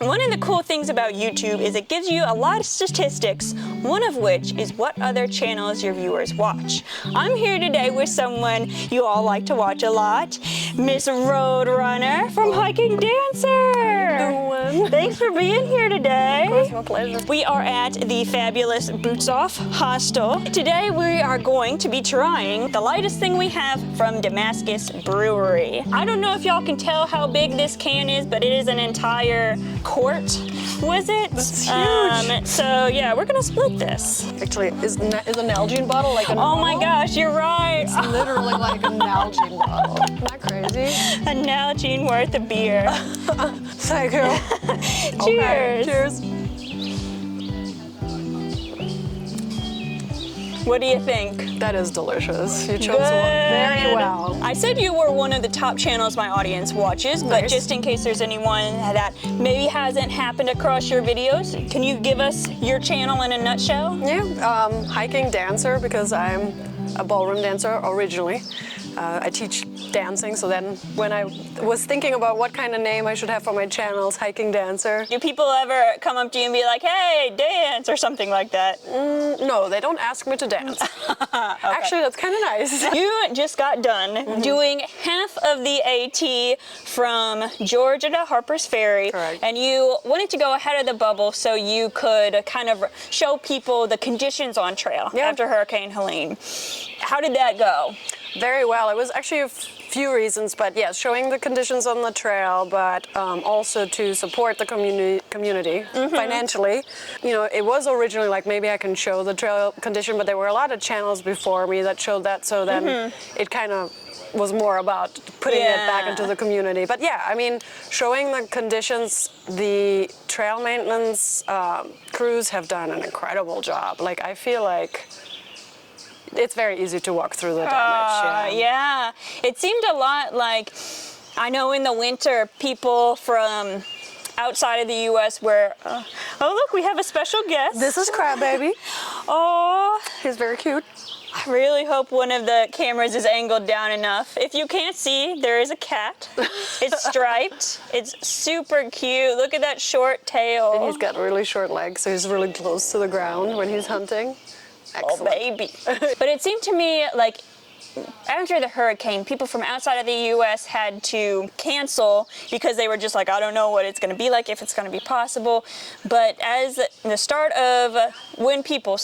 One of the cool things about YouTube is it gives you a lot of statistics, one of which is what other channels your viewers watch. I'm here today with someone you all like to watch a lot, Miss Roadrunner from Hiking Dancer. Thanks for being here today. Of course, my pleasure. We are at the fabulous Boots Off Hostel. Today we are going to be trying the lightest thing we have from Damascus Brewery. I don't know if y'all can tell how big this can is, but it is an entire quart, was it? It's huge. So yeah, we're gonna split this. Actually, is an Nalgene bottle like a Oh my gosh, you're right. It's literally like a Nalgene bottle. Isn't that crazy? A Nalgene worth of beer. Thank you. Cheers. Okay, cheers. What do you think? That is delicious. You chose one very well. I said you were one of the top channels my audience watches, but Nice. just in case there's anyone that maybe hasn't happened across your videos, can you give us your channel in a nutshell? Yeah, hiking dancer because I'm a ballroom dancer originally. I teach dancing, so then when I was thinking about what kind of name I should have for my channels, hiking dancer. Do people ever come up to you and be like, hey, dance, or something like that? No, they don't ask me to dance. Actually, that's kind of nice. You just got done doing half of the AT from Georgia to Harper's Ferry. Correct. And you wanted to go ahead of the bubble so you could kind of show people the conditions on trail after Hurricane Helene. How did that go? Very well. It was actually a few reasons, but yes, showing the conditions on the trail, but also to support the community financially. You know, it was originally like maybe I can show the trail condition, but there were a lot of channels before me that showed that, so then it kind of was more about putting it back into the community. But yeah, I mean, showing the conditions, the trail maintenance crews have done an incredible job. Like, I feel like it's very easy to walk through the damage. Yeah, it seemed a lot like, I know in the winter, people from outside of the U.S. were, oh look, we have a special guest. This is Crab Baby. Oh, He's very cute. I really hope one of the cameras is angled down enough. If you can't see, there is a cat. It's striped. It's super cute. Look at that short tail. And he's got really short legs, so he's really close to the ground when he's hunting. Excellent. Oh, baby. But it seemed to me like after the hurricane, people from outside of the U.S. had to cancel because they were just like, I don't know what it's going to be like, if it's going to be possible. But as the start of when people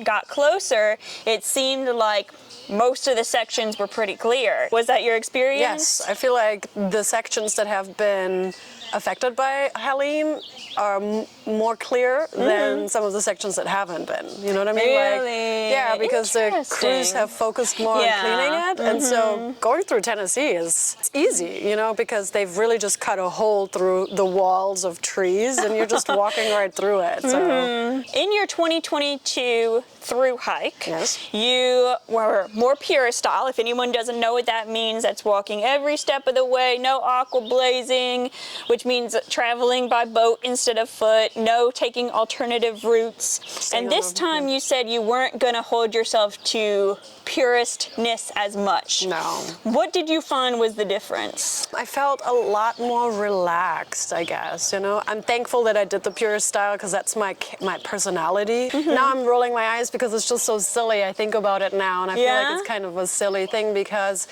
got closer, it seemed like most of the sections were pretty clear. Was that your experience? Yes, I feel like the sections that have been affected by Helene are more clear than some of the sections that haven't been. You know what I mean? Really? Like, yeah, because the crews have focused more on cleaning it, and so going through Tennessee it's easy, you know, because they've really just cut a hole through the walls of trees, and you're just walking right through it. So. In your 2022 thru hike, Yes. you were more purist style. If anyone doesn't know what that means, that's walking every step of the way, no aqua blazing, which means traveling by boat instead of foot, no taking alternative routes. And this time you said you weren't going to hold yourself to puristness as much. No. What did you find was the difference? I felt a lot more relaxed, I guess, you know. I'm thankful that I did the purist style because that's my personality. Now I'm rolling my eyes because it's just so silly. I think about it now, and I feel like it's kind of a silly thing because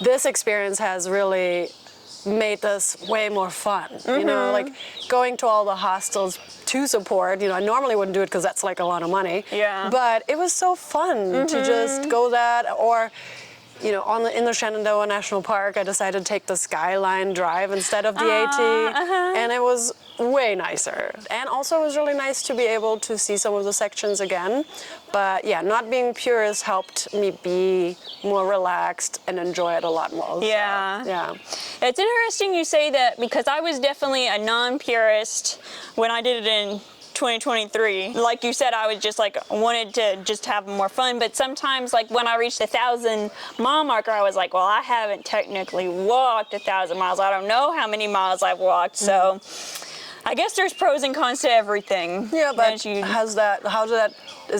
this experience has really made this way more fun. You know, like going to all the hostels to support, you know, I normally wouldn't do it because that's like a lot of money. Yeah. But it was so fun to just go that, or you know, in the Shenandoah National Park, I decided to take the Skyline Drive instead of the AT, and it was way nicer. And also it was really nice to be able to see some of the sections again. But yeah, not being purist helped me be more relaxed and enjoy it a lot more. Yeah. So, yeah. It's interesting you say that because I was definitely a non-purist when I did it in 2023. Like you said, I was just like wanted to just have more fun, but sometimes like when I reached the 1,000-mile marker, I was like, well, I haven't technically walked 1,000 miles. I don't know how many miles I've walked, so I guess there's pros and cons to everything. Yeah, but as you- is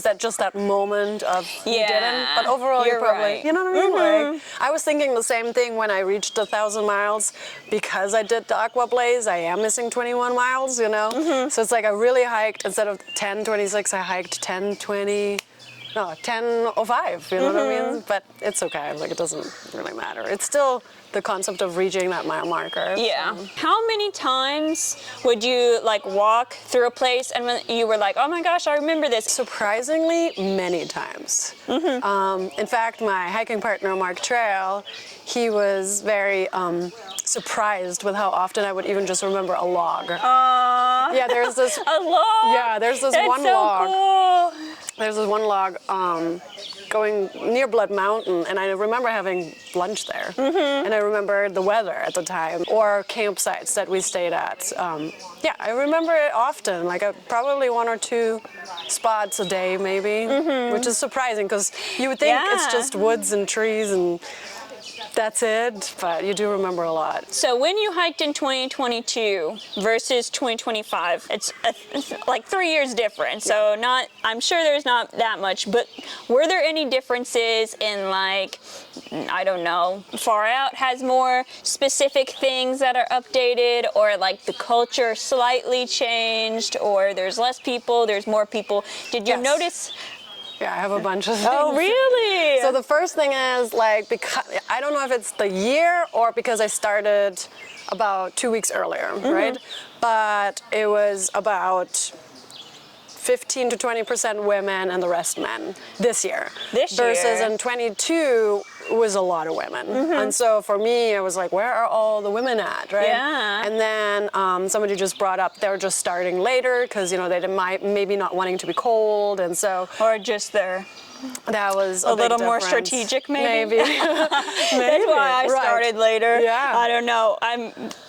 that just that moment of you Yeah, didn't? But overall, you're you probably, right. you know what I mean? Like, I was thinking the same thing when I reached 1,000 miles. Because I did the Aqua Blaze, I am missing 21 miles, you know? So it's like I really hiked, instead of 10:26, I hiked 10:05, you know what I mean? But it's okay, like it doesn't really matter. It's still the concept of reaching that mile marker. Yeah. So. How many times would you like walk through a place and when you were like, oh my gosh, I remember this? Surprisingly, many times. In fact, my hiking partner, Mark Trail, he was very surprised with how often I would even just remember a log. Yeah, there's this. A log? Yeah, there's this That's one so log. Cool. There's this one log going near Blood Mountain, and I remember having lunch there. And I remember the weather at the time, or campsites that we stayed at. Yeah, I remember it often, like probably 1 or 2 spots a day maybe, which is surprising because you would think it's just woods and trees and that's it, but you do remember a lot. So when you hiked in 2022 versus 2025, it's like 3 years different. So I'm sure there's not that much, but were there any differences in like, I don't know, Far Out has more specific things that are updated, or like the culture slightly changed, or there's less people, there's more people. Did you notice? Yeah, I have a bunch of things. Oh, really? So the first thing is like, because I don't know if it's the year or because I started about 2 weeks earlier, right? But it was about 15 to 20% women and the rest men this year. Versus in 22 was a lot of women. And so for me, I was like, where are all the women at, right? Yeah. And then somebody just brought up they were just starting later because, you know, they might maybe not wanting to be cold, and so. Or just there. That was A big little more difference. strategic, maybe. Maybe. That's why I started later. Yeah. I don't know.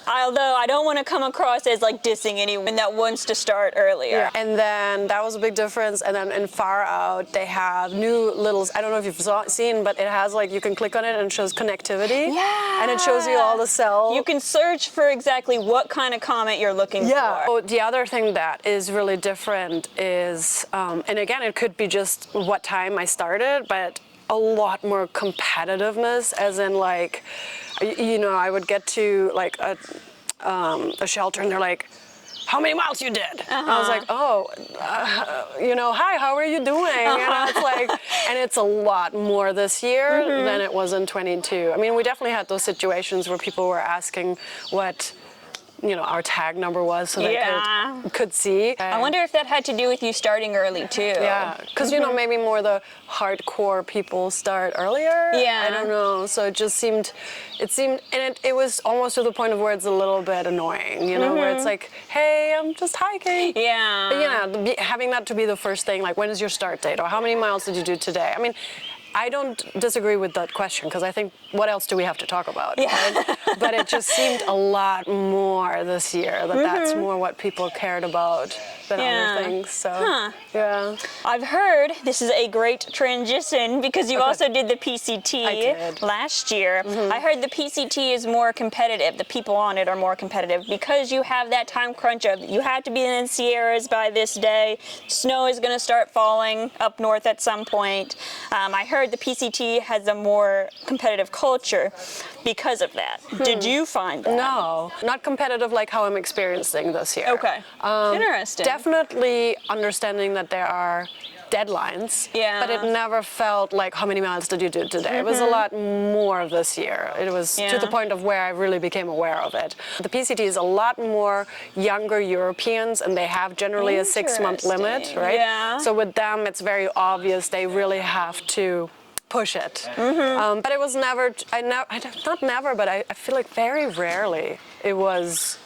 Although I don't want to come across as like dissing anyone that wants to start earlier. Yeah. And then that was a big difference. And then in Far Out, they have new little, I don't know if you've seen, but it has like, you can click on it and it shows connectivity. Yeah. And it shows you all the cells. You can search for exactly what kind of comment you're looking for. Oh, the other thing that is really different is, and again, it could be just what time I started, but a lot more competitiveness, as in like, you know, I would get to like a shelter and they're like, how many miles you did? I was like, you know, hi, how are you doing? You know, it's like, and it's a lot more this year than it was in 22. I mean, we definitely had those situations where people were asking what, you know, our tag number was so they could see. I wonder if that had to do with you starting early too. Yeah, because you know, maybe more the hardcore people start earlier. Yeah. I don't know. So it just seemed, and it was almost to the point of where it's a little bit annoying, you know, where it's like, hey, I'm just hiking. Yeah. But you know, having that to be the first thing, like when is your start date, or how many miles did you do today? I mean, I don't disagree with that question because I think what else do we have to talk about? Yeah. Right? But it just seemed a lot more this year that that's more what people cared about than other things. So yeah. I've heard this is a great transition because you also did the PCT I did. last year. I heard the PCT is more competitive. The people on it are more competitive because you have that time crunch of you have to be in the Sierras by this day. Snow is going to start falling up north at some point. I heard the PCT has a more competitive culture because of that. Did you find that? No, not competitive like how I'm experiencing this year. Okay. Interesting. Definitely understanding that there are deadlines, but it never felt like how many miles did you do today. It was a lot more this year. It was to the point of where I really became aware of it. The PCT is a lot more younger Europeans, and they have generally a 6-month limit, right? Yeah. So with them, it's very obvious they really have to push it. But it was never, not never, but I feel like very rarely it was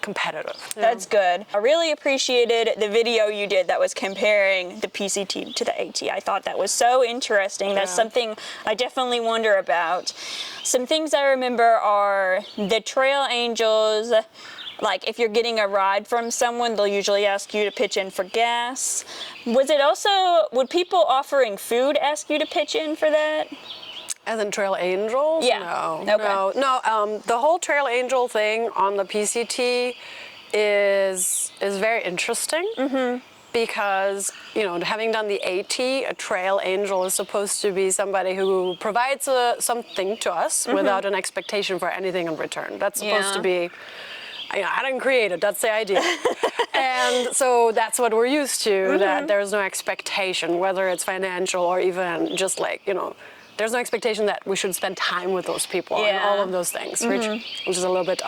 competitive. That's good. I really appreciated the video you did that was comparing the PCT to the AT. I thought that was so interesting. That's something I definitely wonder about. Some things I remember are the trail angels. Like if you're getting a ride from someone, they'll usually ask you to pitch in for gas. Would people offering food ask you to pitch in for that? As in trail angels? Yeah. No. Okay. No. The whole trail angel thing on the PCT is very interesting. Because, you know, having done the AT, a trail angel is supposed to be somebody who provides something to us without an expectation for anything in return. That's supposed to be, you know, I didn't create it, that's the idea. And so that's what we're used to, that there's no expectation, whether it's financial or even just like, you know, there's no expectation that we should spend time with those people and all of those things, which is a little bit,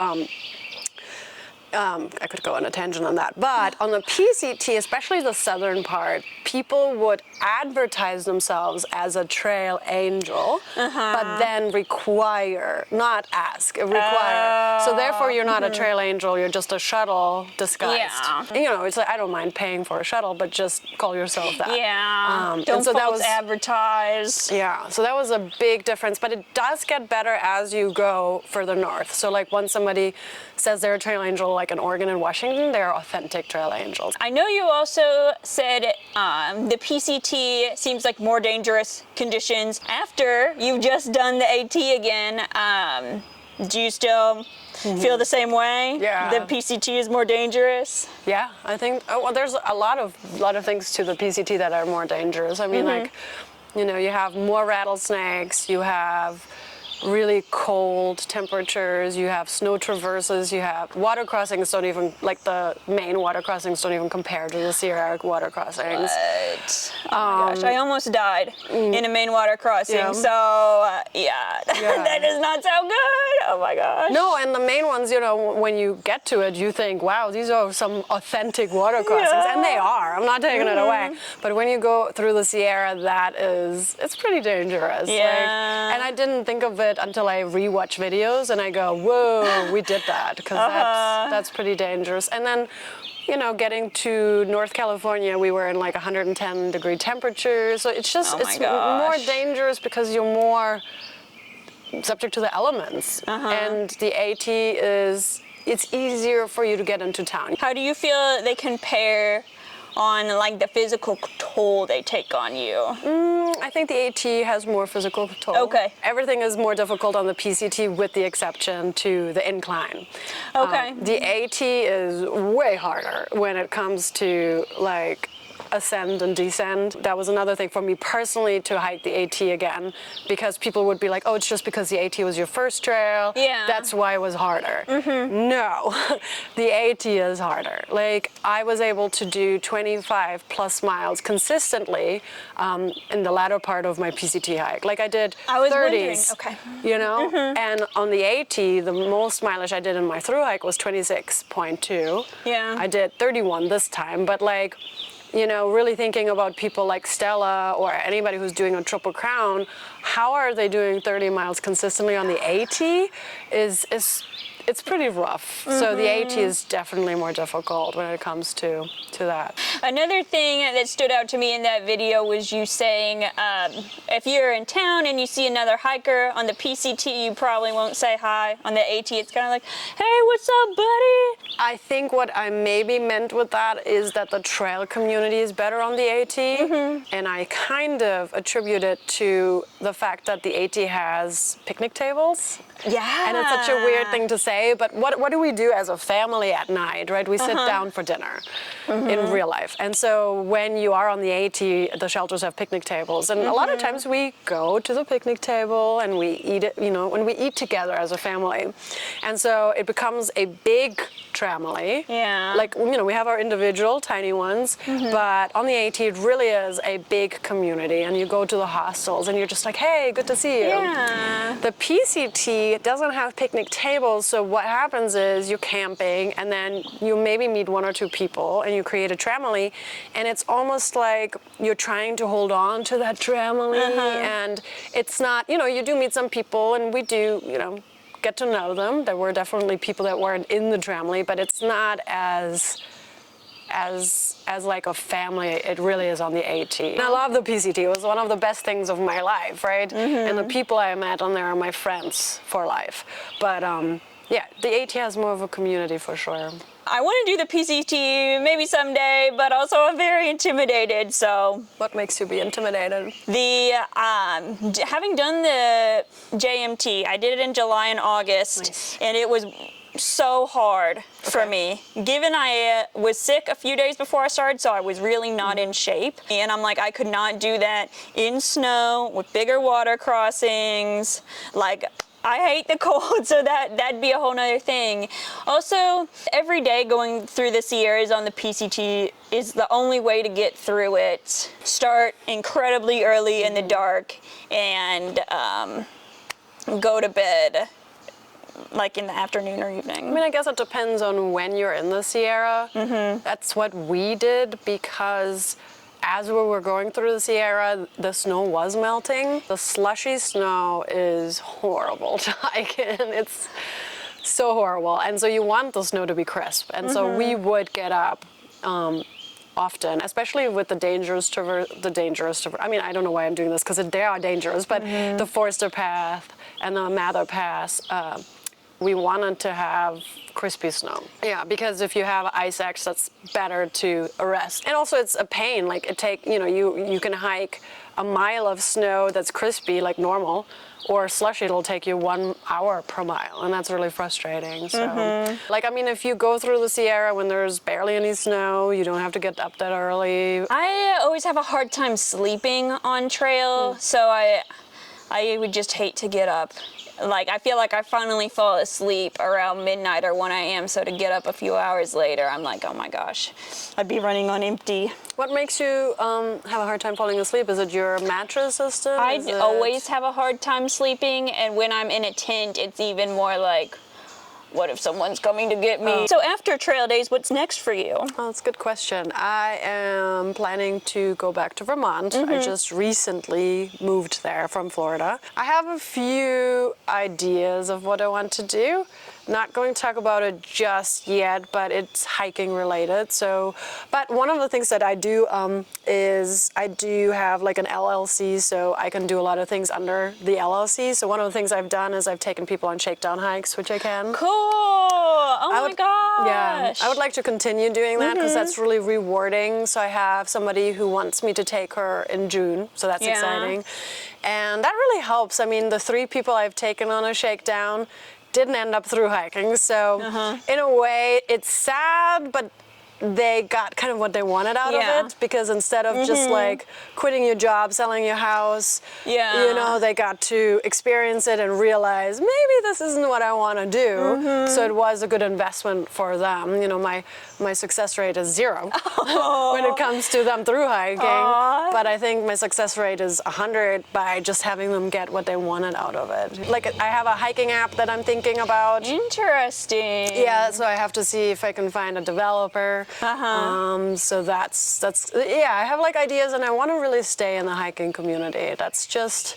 I could go on a tangent on that. But on the PCT, especially the southern part, people would advertise themselves as a trail angel, but then require, not ask, require. So therefore you're not a trail angel, you're just a shuttle disguised. You know, it's like, I don't mind paying for a shuttle, but just call yourself that. Don't false advertise. Yeah, so that was a big difference, but it does get better as you go further north. So like once somebody says they're a trail angel, like in Oregon and Washington, they're authentic trail angels. I know you also said the PCT seems like more dangerous conditions. After you've just done the AT again, do you still feel the same way? Yeah. The PCT is more dangerous? Yeah, I think, well, there's a lot of things to the PCT that are more dangerous. I mean, like, you know, you have more rattlesnakes, you have really cold temperatures, you have snow traverses, you have water crossings don't even, like the main water crossings don't even compare to the Sierra water crossings. What? Oh my gosh, I almost died in a main water crossing, so that does not sound good. Oh my gosh. No, and the main ones, you know, when you get to it, you think, wow, these are some authentic water crossings, and they are. I'm not taking it away. But when you go through the Sierra, it's pretty dangerous. Yeah. Like, and I didn't think of it until I rewatch videos and I go, whoa, we did that, because that's pretty dangerous. And then, you know, getting to North California, we were in like 110-degree temperatures. So it's just, it's more dangerous because you're more subject to the elements. And the AT it's easier for you to get into town. How do you feel they compare on like the physical toll they take on you? I think the AT has more physical toll. Okay. Everything is more difficult on the PCT with the exception to the incline. Okay. The AT is way harder when it comes to like ascend and descend. That was another thing for me personally to hike the AT again, because people would be like, oh, it's just because the AT was your first trail. Yeah. That's why it was harder. No, the AT is harder. Like I was able to do 25 plus miles consistently in the latter part of my PCT hike. Like I did 30s, you know, and on the AT, the most mileage I did in my thru hike was 26.2. Yeah. I did 31 this time, but like, you know, really thinking about people like Stella or anybody who's doing a Triple Crown, how are they doing 30 miles consistently on the AT it's pretty rough. So the AT is definitely more difficult when it comes to that. Another thing that stood out to me in that video was you saying if you're in town and you see another hiker on the PCT, you probably won't say hi. On the AT, it's kind of like, hey, what's up, buddy? I think what I maybe meant with that is that the trail community is better on the AT, and I kind of attribute it to the fact that the AT has picnic tables. Yeah. And it's such a weird thing to say, but what do we do as a family at night, right? We sit down for dinner in real life. And so when you are on the AT, the shelters have picnic tables. And a lot of times we go to the picnic table and we eat it, you know, when we eat together as a family. And so it becomes a big tramily. Yeah. Like, you know, we have our individual tiny ones, but on the AT it really is a big community. And you go to the hostels and you're just like, hey, good to see you. Yeah. The PCT doesn't have picnic tables, so what happens is you're camping and then you maybe meet one or two people and you create a tramily, and it's almost like you're trying to hold on to that tramily, and it's not, you know, you do meet some people and we do, you know, get to know them. There were definitely people that weren't in the tramily, but it's not as like a family it really is on the AT. And I love the PCT. It was one of the best things of my life, right? And the people I met on there are my friends for life. But yeah, the AT has more of a community for sure. I want to do the PCT maybe someday, but also I'm very intimidated, so. What makes you be intimidated? Having done the JMT, I did it in July and August, and it was so hard for me. Given I was sick a few days before I started, so I was really not in shape. And I'm like, I could not do that in snow with bigger water crossings. Like, I hate the cold, so that'd be a whole nother thing. Also, every day going through the Sierras on the PCT is the only way to get through it. Start incredibly early in the dark and go to bed like in the afternoon or evening. I mean, I guess it depends on when you're in the Sierra. That's what we did, because as we were going through the Sierra, the snow was melting. The slushy snow is horrible to hike in. It's so horrible. And so you want the snow to be crisp. And so we would get up often, especially with the dangerous I mean, I don't know why I'm doing this, because they are dangerous, but the Forster Path and the Mather Pass, we wanted to have crispy snow. Yeah, because if you have ice axe, that's better to arrest. And also it's a pain, like you can hike a mile of snow that's crispy like normal, or slushy, it'll take you 1 hour per mile, and that's really frustrating. So, like, I mean, if you go through the Sierra when there's barely any snow, you don't have to get up that early. I always have a hard time sleeping on trail, so I would just hate to get up. Like, I feel like I finally fall asleep around midnight or 1 a.m., so to get up a few hours later, I'm like, oh my gosh, I'd be running on empty. What makes you have a hard time falling asleep? Is it your mattress system? I always have a hard time sleeping, and when I'm in a tent, it's even more like, what if someone's coming to get me? So after trail days, what's next for you? Oh, that's a good question. I am planning to go back to Vermont. I just recently moved there from Florida. I have a few ideas of what I want to do. Not going to talk about it just yet, but it's hiking related. So, but one of the things that I do is I do have like an LLC, so I can do a lot of things under the LLC. So one of the things I've done is I've taken people on shakedown hikes, which I can. Cool. Oh my gosh. Yeah, I would like to continue doing that because that's really rewarding. So I have somebody who wants me to take her in June, so that's exciting. And that really helps. I mean, the 3 people I've taken on a shakedown didn't end up through hiking, so in a way it's sad, but they got kind of what they wanted out of it, because instead of just like quitting your job, selling your house, you know, they got to experience it and realize maybe this isn't what I want to do. So it was a good investment for them. You know, my success rate is 0 when it comes to them through hiking, but I think my success rate is 100 by just having them get what they wanted out of it. Like, I have a hiking app that I'm thinking about. Interesting. Yeah, so I have to see if I can find a developer. So that's I have like ideas, and I want to really stay in the hiking community. That's just,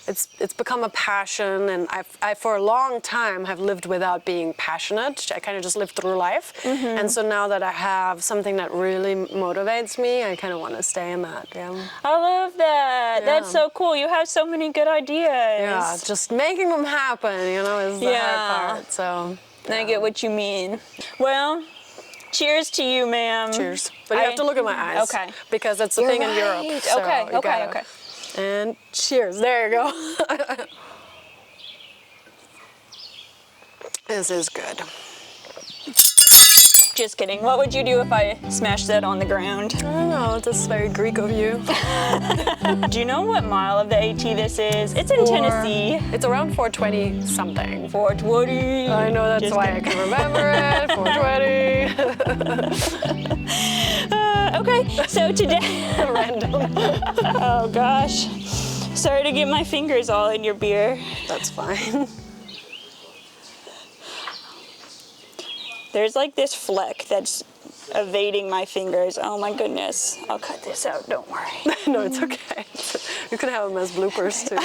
it's become a passion, and I for a long time have lived without being passionate. I kind of just lived through life, and so now that I have something that really motivates me, I kind of want to stay in that. I love that. That's so cool. You have so many good ideas. Yeah, just making them happen, you know, is the hard part. So I get what you mean. Well, cheers to you, ma'am. Cheers. But you have to look at my eyes. Okay. Because that's the thing in Europe. So Okay. And cheers. There you go. This is good. Just kidding. What would you do if I smashed that on the ground? I don't know. That's very Greek of you. Do you know what mile of the AT this is? It's in Tennessee. It's around 420 something. 420. I know, that's just why I can remember it. 420. Okay, so today... Random. Oh gosh. Sorry to get my fingers all in your beer. That's fine. There's like this fleck that's evading my fingers. Oh my goodness. I'll cut this out, don't worry. No, it's okay. You can have them as bloopers too.